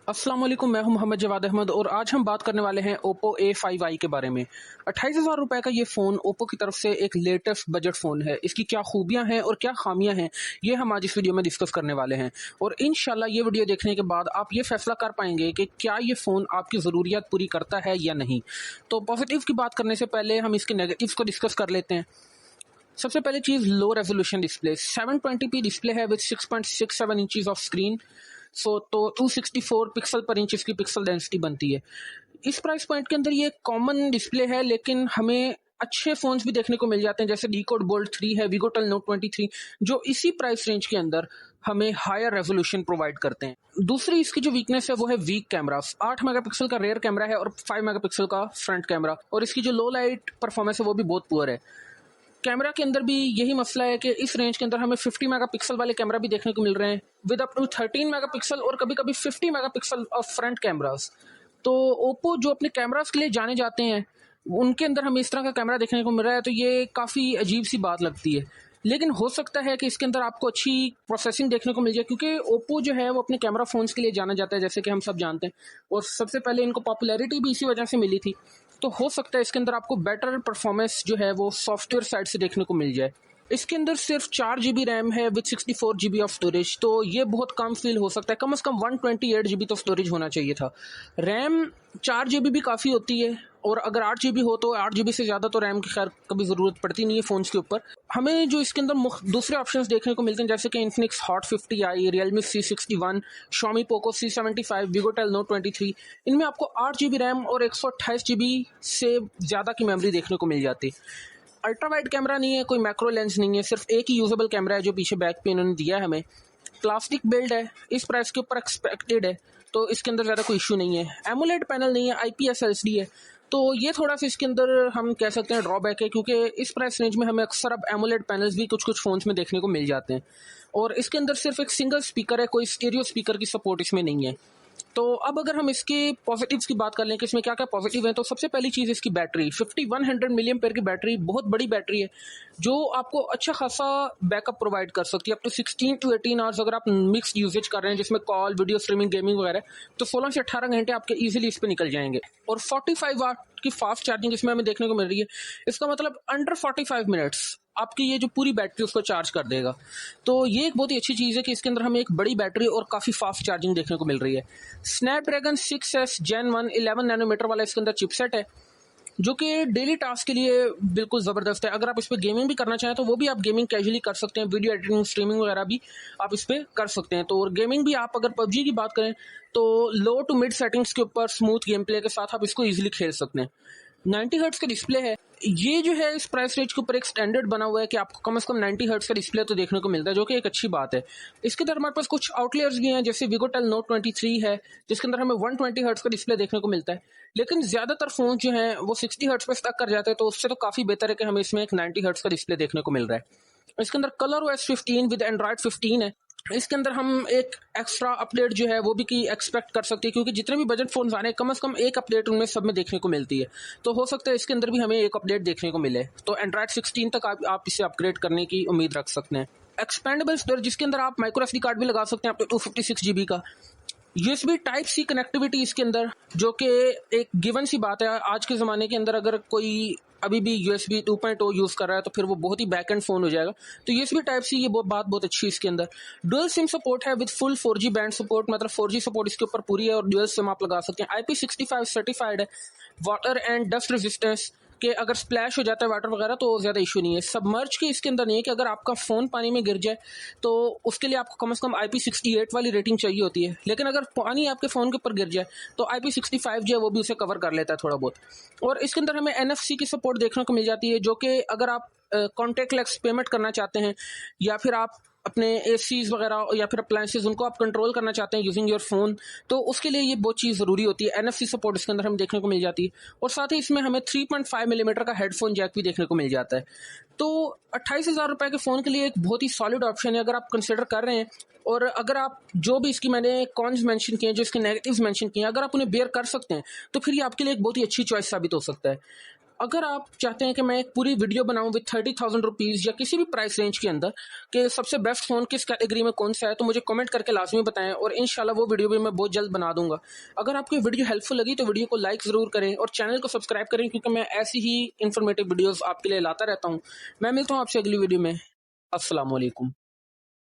अस्सलाम वालेकुम, मैं हूं मोहम्मद जवाद अहमद और आज हम बात करने वाले हैं Oppo A5i के बारे में। 28,000 रुपए का ये फ़ोन Oppo की तरफ से एक लेटेस्ट बजट फ़ोन है। इसकी क्या खूबियां हैं और क्या खामियां हैं, ये हम आज इस वीडियो में डिस्कस करने वाले हैं। और इंशाल्लाह ये वीडियो देखने के बाद आप ये फैसला कर पाएंगे कि क्या ये फ़ोन आपकी ज़रूरियात पूरी करता है या नहीं। तो पॉजिटिव की बात करने से पहले हम इसके नेगेटिव्स को डिस्कस कर लेते हैं। सबसे पहले चीज़, low resolution display. 720p display है विद 6.67 इंचेस ऑफ स्क्रीन। तो 264 पिक्सल पर इंच इसकी पिक्सल डेंसिटी बनती है। इस प्राइस पॉइंट के अंदर ये कॉमन डिस्प्ले है, लेकिन हमें अच्छे फोन्स भी देखने को मिल जाते हैं, जैसे डीकोड बोल्ट 3 है, वीगोटेल नोट 23, जो इसी प्राइस रेंज के अंदर हमें हायर रेजोल्यूशन प्रोवाइड करते हैं। दूसरी इसकी जो वीकनेस है वो है वीक कैमरा। 8 मेगापिक्सल का रेयर कैमरा है और 5 मेगापिक्सल का फ्रंट कैमरा, और इसकी जो लो लाइट परफॉर्मेंस है वो भी बहुत पुअर है। कैमरा के अंदर भी यही मसला है कि इस रेंज के अंदर हमें 50 मेगापिक्सल वाले कैमरा भी देखने को मिल रहे हैं विद अप टू 13 मेगापिक्सल और कभी कभी 50 मेगापिक्सल ऑफ फ्रंट कैमरास। तो ओप्पो जो अपने कैमरास के लिए जाने जाते हैं, उनके अंदर हमें इस तरह का कैमरा देखने को मिल रहा है, तो ये काफ़ी अजीब सी बात लगती है। लेकिन हो सकता है कि इसके अंदर आपको अच्छी प्रोसेसिंग देखने को मिल जाए, क्योंकि ओप्पो जो है वो अपने कैमरा फोन्स के लिए जाना जाता है, जैसे कि हम सब जानते हैं। और सबसे पहले इनको पॉपुलैरिटी भी इसी वजह से मिली थी। तो हो सकता है इसके अंदर आपको बेटर परफॉर्मेंस जो है वो सॉफ्टवेयर साइड से देखने को मिल जाए। इसके अंदर सिर्फ 4 GB रैम है विद 64 GB ऑफ स्टोरेज, तो ये बहुत कम फील हो सकता है। कम से कम 128 GB तो स्टोरेज होना चाहिए था। रैम 4 GB भी काफ़ी होती है, और अगर 8 GB हो तो 8 GB से ज़्यादा तो रैम की खैर कभी ज़रूरत पड़ती नहीं है फ़ोन्स के ऊपर। हमें जो इसके अंदर दूसरे ऑप्शंस देखने को मिलते हैं, जैसे कि Infinix Hot 50i, Realme C61, Xiaomi Poco C75, वीगोटेल नोट 23, इनमें आपको 8 GB रैम और 128 GB से ज़्यादा की मेमोरी देखने को मिल जाती है। अल्ट्रा वाइड कैमरा नहीं है, कोई मैक्रो लेंस नहीं है, सिर्फ एक ही यूजेबल कैमरा है जो पीछे बैक पे इन्होंने दिया है हमें। प्लास्टिक बिल्ड है, इस प्राइस के ऊपर एक्सपेक्टेड है, तो इसके अंदर ज़्यादा कोई इशू नहीं है। एमोलेड पैनल नहीं है, IPS LCD है, तो ये थोड़ा सा इसके अंदर हम कह सकते हैं ड्रॉबैक है, क्योंकि इस प्राइस रेंज में हमें अक्सर अब एमोलेड पैनल्स भी कुछ कुछ फ़ोन्स में देखने को मिल जाते हैं। और इसके अंदर सिर्फ एक सिंगल स्पीकर है, कोई स्टीरियो स्पीकर की सपोर्ट इसमें नहीं है। तो अब अगर हम इसके पॉजिटिव्स की बात कर लें कि इसमें क्या क्या पॉजिटिव है, तो सबसे पहली चीज़ इसकी बैटरी। 5100 मिलियम पेयर की बैटरी बहुत बड़ी बैटरी है, जो आपको अच्छा खासा बैकअप प्रोवाइड कर सकती है। अप टू 16 to 18 आवर्स अगर आप मिक्स यूजेज कर रहे हैं, जिसमें कॉल, वीडियो स्ट्रीमिंग, गेमिंग वगैरह, तो 16 से 18 घंटे आपके ईजिली इस पर निकल जाएंगे। और 45 वाट की फास्ट चार्जिंग इसमें हमें देखने को मिल रही है। इसका मतलब अंडर 45 मिनट्स आपकी ये जो पूरी बैटरी उसको चार्ज कर देगा। तो ये एक बहुत ही अच्छी चीज़ है कि इसके अंदर हमें एक बड़ी बैटरी और काफ़ी फास्ट चार्जिंग देखने को मिल रही है। स्नैपड्रैगन 6S Gen 1 11 नैनोमीटर वाला इसके अंदर चिपसेट है, जो कि डेली टास्क के लिए बिल्कुल ज़बरदस्त है। अगर आप इस पर गेमिंग भी करना चाहें तो वो भी आप गेमिंग कैजुअली कर सकते हैं, वीडियो एडिटिंग, स्ट्रीमिंग वगैरह भी आप इस पर कर सकते हैं। तो और गेमिंग भी आप अगर PUBG की बात करें तो लो टू मिड सेटिंग्स के ऊपर स्मूथ गेम प्ले के साथ आप इसको ईजिली खेल सकते हैं। 90 हर्ट्ज का डिस्प्ले है। ये जो है इस प्राइस रेंज के ऊपर एक स्टैंडर्ड बना हुआ है कि आपको कम से कम 90 हर्ट्ज का डिस्प्ले तो देखने को मिलता है, जो कि एक अच्छी बात है। इसके अंदर हमारे पास कुछ आउटलेयर्स भी हैं, जैसे वीगोटेल नोट 23 है, जिसके अंदर हमें 120 हर्ट्ज का डिस्प्ले देखने को मिलता है। लेकिन ज़्यादातर फ़ोन जो हैं वो 60 हर्ट्ज पर स्टक कर जाते हैं, तो उससे तो काफ़ी बेहतर है कि हमें इसमें एक 90 हर्ट्ज का डिस्प्ले देखने को मिल रहा है। इसके अंदर ColorOS 15 विद एंड्रॉयड 15 है। इसके अंदर हम एक एक्स्ट्रा अपडेट जो है वो भी की एक्सपेक्ट कर सकते हैं, क्योंकि जितने भी बजट फोन आ रहे हैं कम से कम एक अपडेट उनमें सब में देखने को मिलती है। तो हो सकता है इसके अंदर भी हमें एक अपडेट देखने को मिले, तो एंड्रॉयड 16 तक आप इसे अपग्रेड करने की उम्मीद रख सकते हैं। एक्सपेंडेबल स्टोरेज, जिसके अंदर आप माइक्रो SD कार्ड भी लगा सकते हैं आप तो 256 GB का। USB Type-C कनेक्टिविटी इसके अंदर, जो कि एक गिवन सी बात है आज के ज़माने के अंदर। अगर कोई अभी भी USB 2.0 यूज़ कर रहा है तो फिर वो बहुत ही बैक एंड फ़ोन हो जाएगा। तो USB Type-C ये बात बहुत अच्छी है इसके अंदर। डुअल सिम सपोर्ट है with full 4G band support, मतलब 4G सपोर्ट इसके ऊपर पूरी है, और डुअल सिम आप लगा सकते हैं। IP65 सर्टिफाइड है। वाटर एंड डस्ट रेजिस्टेंस कि अगर स्प्लैश हो जाता है वाटर वगैरह तो ज़्यादा इशू नहीं है। सबमर्ज के इसके अंदर नहीं है कि अगर आपका फ़ोन पानी में गिर जाए तो उसके लिए आपको कम से कम IP68 वाली रेटिंग चाहिए होती है, लेकिन अगर पानी आपके फ़ोन के ऊपर गिर जाए तो IP65 जो है वो भी उसे कवर कर लेता है थोड़ा बहुत। और इसके अंदर हमें NFC की सपोर्ट देखने को मिल जाती है, जो कि अगर आप कॉन्टेक्टलेस पेमेंट करना चाहते हैं, या फिर आप अपने ACs वगैरह या फिर अप्लायंसेस उनको आप कंट्रोल करना चाहते हैं यूजिंग योर फोन, तो उसके लिए ये बहुत चीज़ ज़रूरी होती है। NFC सपोर्ट इसके अंदर हमें देखने को मिल जाती है, और साथ ही इसमें हमें 3.5 मिलीमीटर का हेडफोन जैक भी देखने को मिल जाता है। तो 28,000 रुपये के फ़ोन के लिए एक बहुत ही सॉलिड ऑप्शन है अगर आप कंसिडर कर रहे हैं। और अगर आप जो भी इसकी मैंने कॉन्स मेंशन किए हैं, जो इसके नेगेटिव्स मेंशन किए हैं, अगर आप उन्हें बेयर कर सकते हैं तो फिर ये आपके लिए एक बहुत ही अच्छी चॉइस साबित हो सकता है। अगर आप चाहते हैं कि मैं एक पूरी वीडियो बनाऊं विद 30,000 रुपीज़ या किसी भी प्राइस रेंज के अंदर कि सबसे बेस्ट फ़ोन किस कैटेगरी में कौन सा है, तो मुझे कमेंट करके लाजमी बताएं और इंशाल्लाह वो वीडियो भी मैं बहुत जल्द बना दूंगा। अगर आपको ये वीडियो हेल्पफुल लगी तो वीडियो को लाइक ज़रूर करें और चैनल को सब्सक्राइब करें, क्योंकि मैं ऐसी ही इन्फॉर्मेटिव वीडियोज़ आपके लिए लाता रहता हूँ। मैं मिलता हूँ आपसे अगली वीडियो में। अस्सलाम वालेकुम।